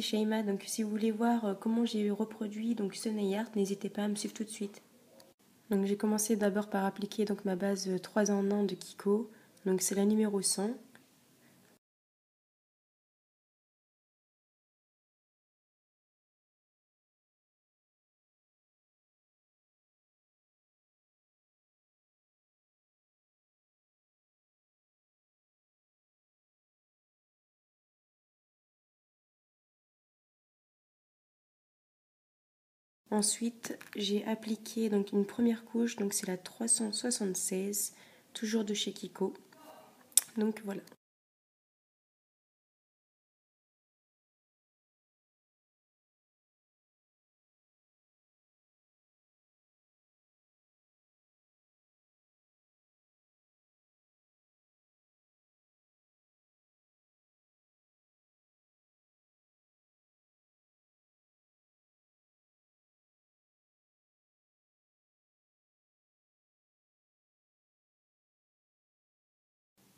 c'est Shaima. Donc si vous voulez voir comment j'ai reproduit donc ce nail art, n'hésitez pas à me suivre tout de suite. Donc j'ai commencé d'abord par appliquer donc ma base 3 en 1 de Kiko. Donc c'est la numéro 100. Ensuite, j'ai appliqué donc une première couche, donc c'est la 376, toujours de chez Kiko. Donc voilà.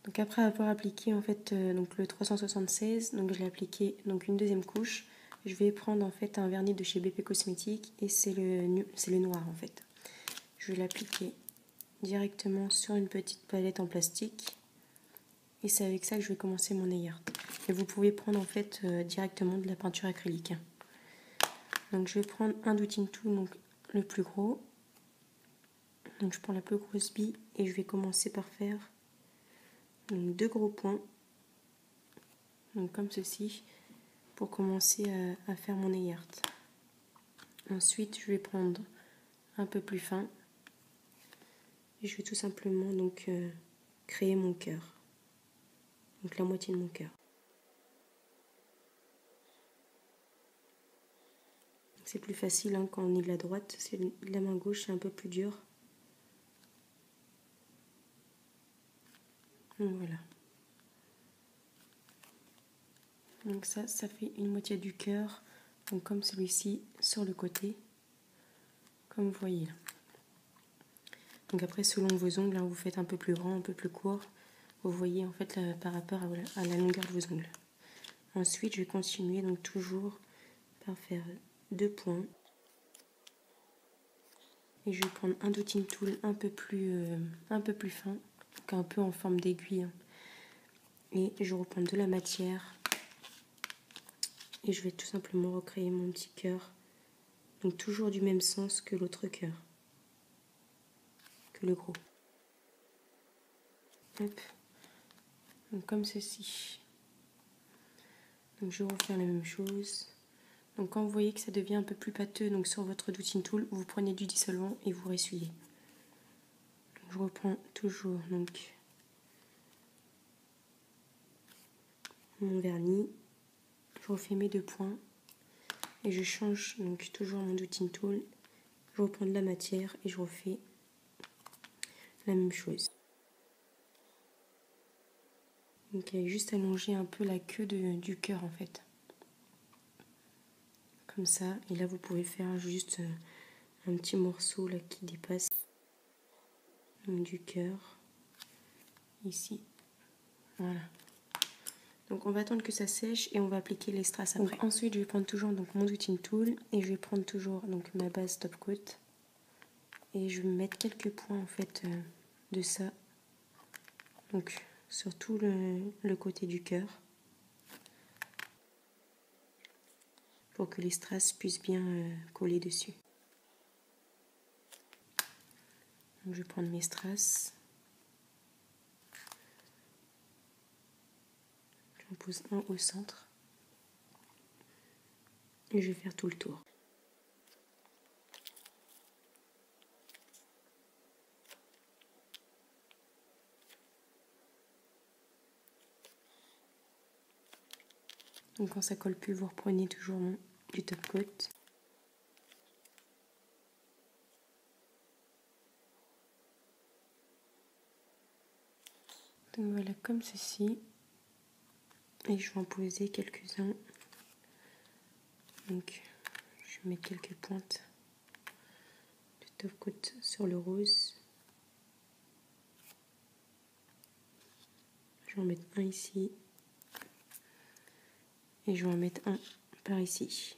Donc après avoir appliqué en fait donc le 376, donc je l'ai appliqué donc une deuxième couche. Je vais prendre en fait un vernis de chez BP Cosmétiques et c'est le noir en fait. Je vais l'appliquer directement sur une petite palette en plastique et c'est avec ça que je vais commencer mon nail art. Et vous pouvez prendre en fait directement de la peinture acrylique. Donc je vais prendre un Douting Tool, donc le plus gros. Donc je prends la plus grosse bille et je vais commencer par faire donc 2 gros points, donc comme ceci, pour commencer à faire mon nail art. Ensuite je vais prendre un peu plus fin et je vais tout simplement donc créer mon cœur, donc la moitié de mon cœur. C'est plus facile hein, quand on est de la droite, c'est de la main gauche, c'est un peu plus dur. Donc voilà. Donc ça fait une moitié du cœur, donc comme celui-ci sur le côté, comme vous voyez là. Donc après selon vos ongles, hein, vous faites un peu plus grand, un peu plus court, vous voyez en fait là, par rapport à la longueur de vos ongles. Ensuite je vais continuer donc toujours par faire 2 points. Et je vais prendre un Douting Tool un peu plus fin, donc un peu en forme d'aiguille. Et je reprends de la matière. Et je vais tout simplement recréer mon petit cœur. Donc toujours du même sens que l'autre cœur. Que le gros. Hop. Donc comme ceci. Donc je vais refaire la même chose. Donc quand vous voyez que ça devient un peu plus pâteux donc sur votre Douting Tool, vous prenez du dissolvant et vous ressuyez. Je reprends toujours donc mon vernis, je refais mes 2 points et je change donc toujours mon Douting Tool, je reprends de la matière et je refais la même chose. Donc juste allonger un peu la queue du cœur en fait. Comme ça, et là vous pouvez faire juste un petit morceau là qui dépasse donc, du cœur ici. Voilà. Donc on va attendre que ça sèche et on va appliquer les strass après. Donc, ensuite je vais prendre toujours donc, mon Douting Tool et je vais prendre toujours donc, ma base top coat et je vais mettre quelques points en fait de ça. Donc sur tout le côté du cœur. Pour que les strass puissent bien coller dessus. Donc, je vais prendre mes strass. J'en pose un au centre. Et je vais faire tout le tour. Donc quand ça colle plus, vous reprenez toujours du top coat. Donc voilà, comme ceci. Et je vais en poser quelques-uns. Donc je vais mettre quelques pointes de top coat sur le rose. Je vais en mettre un ici. Et je vais en mettre un par ici.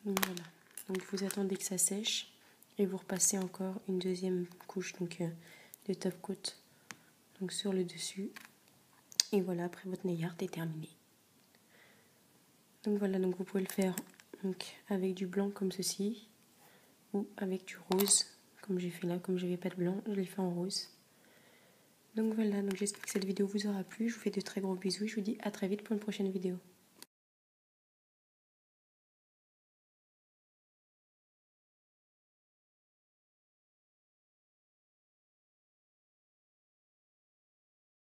Donc voilà, donc vous attendez que ça sèche et vous repassez encore une deuxième couche donc de top coat donc sur le dessus. Et voilà, après votre nail art est terminé. Donc voilà, donc vous pouvez le faire donc avec du blanc comme ceci ou avec du rose comme j'ai fait là. Comme j'avais pas de blanc, je l'ai fait en rose. Donc voilà, donc j'espère que cette vidéo vous aura plu. Je vous fais de très gros bisous et je vous dis à très vite pour une prochaine vidéo.